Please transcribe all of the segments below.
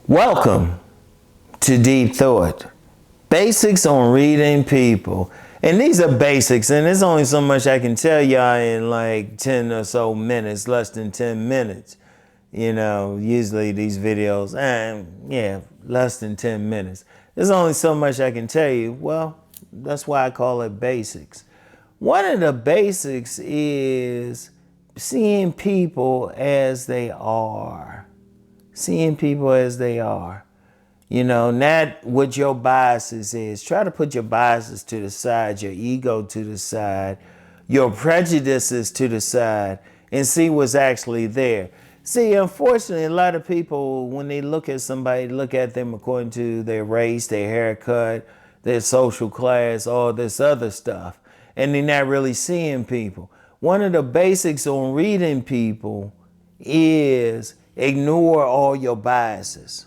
Welcome to Deep Thought. Basics on reading people. And these are basics, and there's only so much I can tell y'all in like 10 or so minutes, less than 10 minutes. You know, usually these videos, less than 10 minutes. There's only so much I can tell you. Well, that's why I call it basics. One of the basics is seeing people as they are. Seeing people as they are. You know, not what your biases is. Try to put your biases to the side, your ego to the side, your prejudices to the side, and see what's actually there. See, unfortunately, a lot of people, when they look at somebody, look at them according to their race, their haircut, their social class, all this other stuff, and they're not really seeing people. One of the basics on reading people is ignore all your biases.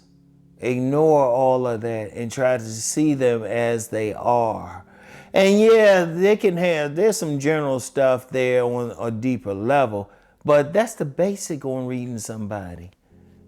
Ignore all of that and try to see them as they are. And yeah, there's some general stuff there on a deeper level, but that's the basic on reading somebody.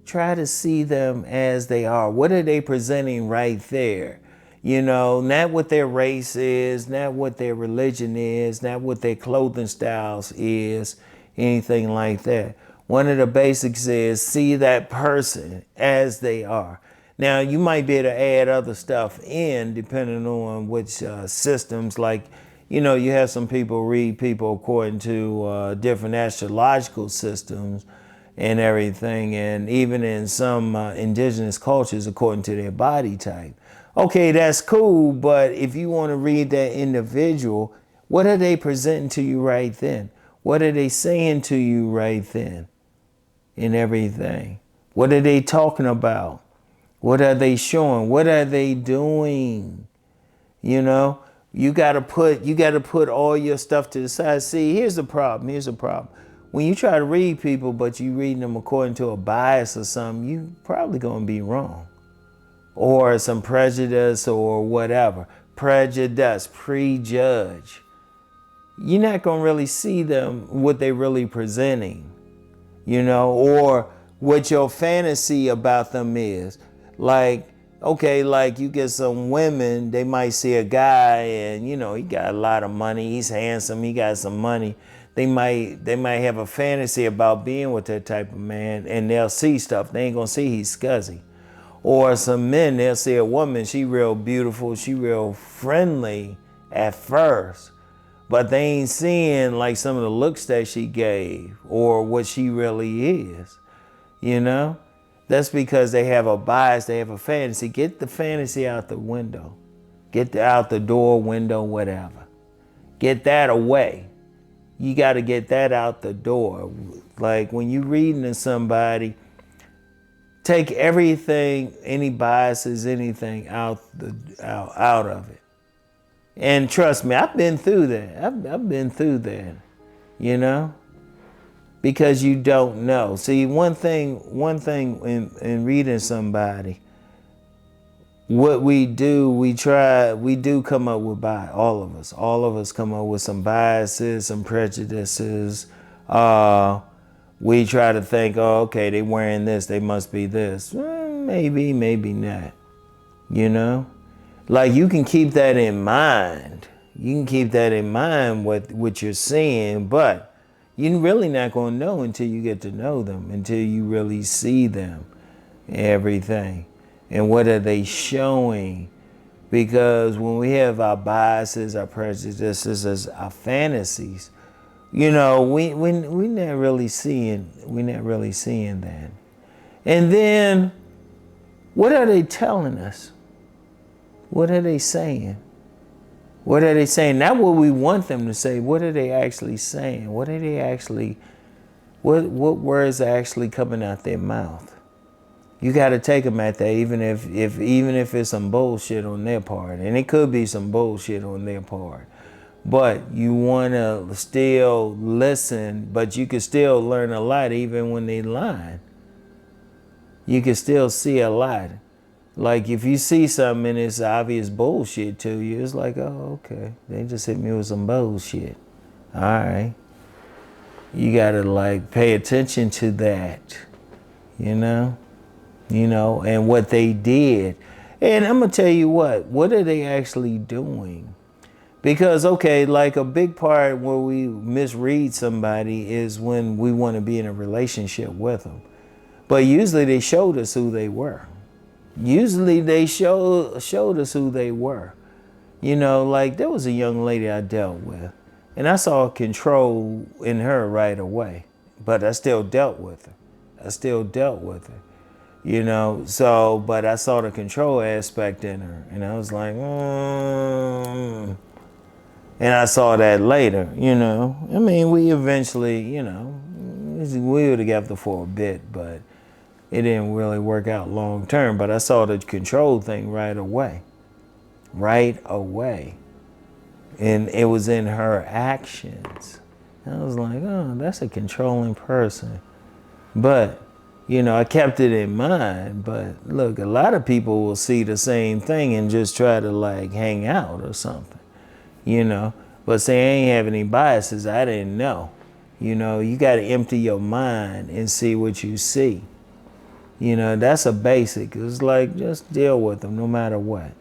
Try to see them as they are. What are they presenting right there? You know, not what their race is, not what their religion is, not what their clothing styles is, anything like that. One of the basics is see that person as they are. Now, you might be able to add other stuff in depending on which systems, like, you know, you have some people read people according to different astrological systems and everything, and even in some indigenous cultures according to their body type. Okay, that's cool, but if you want to read that individual, what are they presenting to you right then? What are they saying to you right then? And everything. What are they talking about? What are they showing? What are they doing? You know, you gotta put all your stuff to the side. See, here's the problem. When you try to read people, but you reading them according to a bias or something, you probably gonna be wrong. Or some prejudice or whatever. Prejudge. You're not gonna really see them what they're really presenting. You know, or what your fantasy about them is. Like, okay, like you get some women, they might see a guy and, you know, he got a lot of money, he's handsome, he got some money. They might have a fantasy about being with that type of man, and they'll see stuff. They ain't gonna see he's scuzzy. Or some men, they'll see a woman, she real beautiful, she real friendly at first. But they ain't seeing like some of the looks that she gave or what she really is, you know? That's because they have a bias, they have a fantasy. Get the fantasy out the window. Out the door, window, whatever. Get that away. You got to get that out the door. Like when you're reading to somebody, take everything, any biases, anything out of it. And trust me, I've been through that. I've been through that, you know, because you don't know. See, one thing in reading somebody, what we do come up with bias. All of us come up with some biases, some prejudices. We try to think, oh, okay, they wearing this, they must be this. Maybe not, you know. Like you can keep that in mind. You can keep that in mind what you're seeing, but you're really not going to know until you get to know them, until you really see them, everything. And what are they showing? Because when we have our biases, our prejudices, our fantasies, you know, we're not really seeing that. And then, what are they telling us? What are they saying? What are they saying? Not what we want them to say. What are they actually saying? What words are actually coming out their mouth? You got to take them at that, even if it's some bullshit on their part, and it could be some bullshit on their part. But you want to still listen, but you can still learn a lot even when they lying. You can still see a lot. Like if you see something and it's obvious bullshit to you, it's like, oh, okay, they just hit me with some bullshit. All right. You gotta like pay attention to that, you know? and what they did. And I'm going to tell you what are they actually doing? Because, okay, like a big part where we misread somebody is when we want to be in a relationship with them. But usually they showed us who they were. Usually they showed us who they were. Like there was a young lady I dealt with, and I saw control in her right away. But I still dealt with her. But I saw the control aspect in her, and I was like, And I saw that later, I mean, we eventually, we were together for a bit, but it didn't really work out long term. But I saw the control thing right away. And it was in her actions. I was like, oh, that's a controlling person. But, I kept it in mind. But look, a lot of people will see the same thing and just try to like hang out or something, But say I ain't have any biases, I didn't know. You got to empty your mind and see what you see. That's a basic. It's like just deal with them no matter what.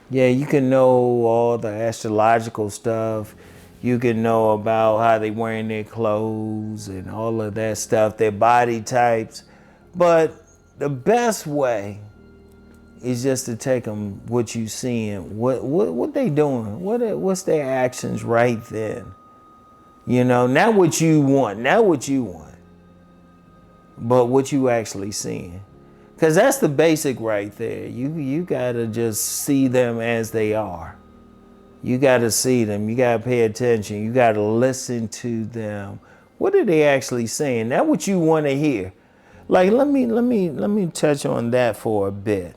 Yeah, you can know all the astrological stuff. You can know about how they wearing their clothes and all of that stuff, their body types. But the best way is just to take them what you seeing, what they doing, what's their actions right then. Not what you want, but what you actually seeing. Because that's the basic right there. You got to just see them as they are. You got to see them. You got to pay attention. You got to listen to them. What are they actually saying? That's what you want to hear. Like, let me touch on that for a bit.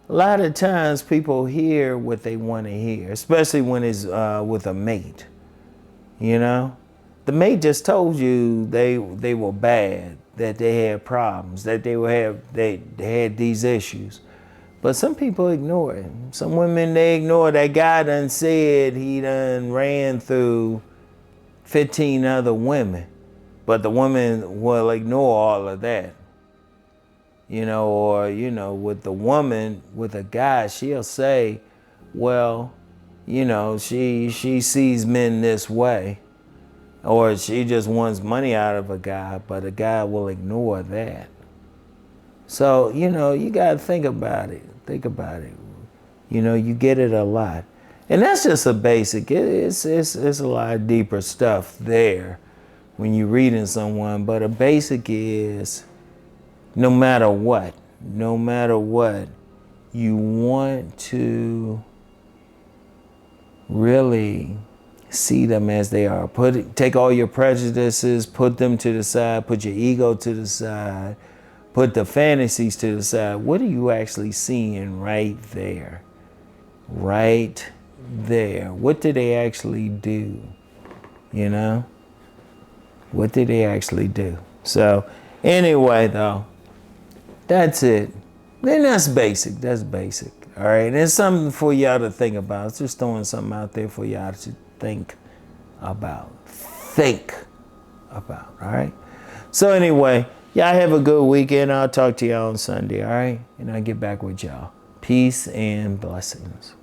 A lot of times people hear what they want to hear, especially when it's with a mate. The mate just told you they were bad, that they had problems, that they had these issues. But some people ignore it. Some women, they ignore that guy done said he done ran through 15 other women. But the woman will ignore all of that. With the woman, with a guy, she'll say, well, she sees men this way. Or she just wants money out of a guy, but a guy will ignore that. So, you got to think about it. You get it a lot. And that's just a basic. It's a lot deeper stuff there when you're reading someone. But a basic is no matter what, you want to really see them as they are. Take all your prejudices, put them to the side, put your ego to the side, put the fantasies to the side. What are you actually seeing right there? Right there. What do they actually do? What did they actually do? So anyway, though, that's it. And that's basic. All right. And it's something for y'all to think about. It's just throwing something out there for y'all to think about. All right. So anyway, y'all have a good weekend. I'll talk to y'all on Sunday. All right. And I'll get back with y'all. Peace and blessings.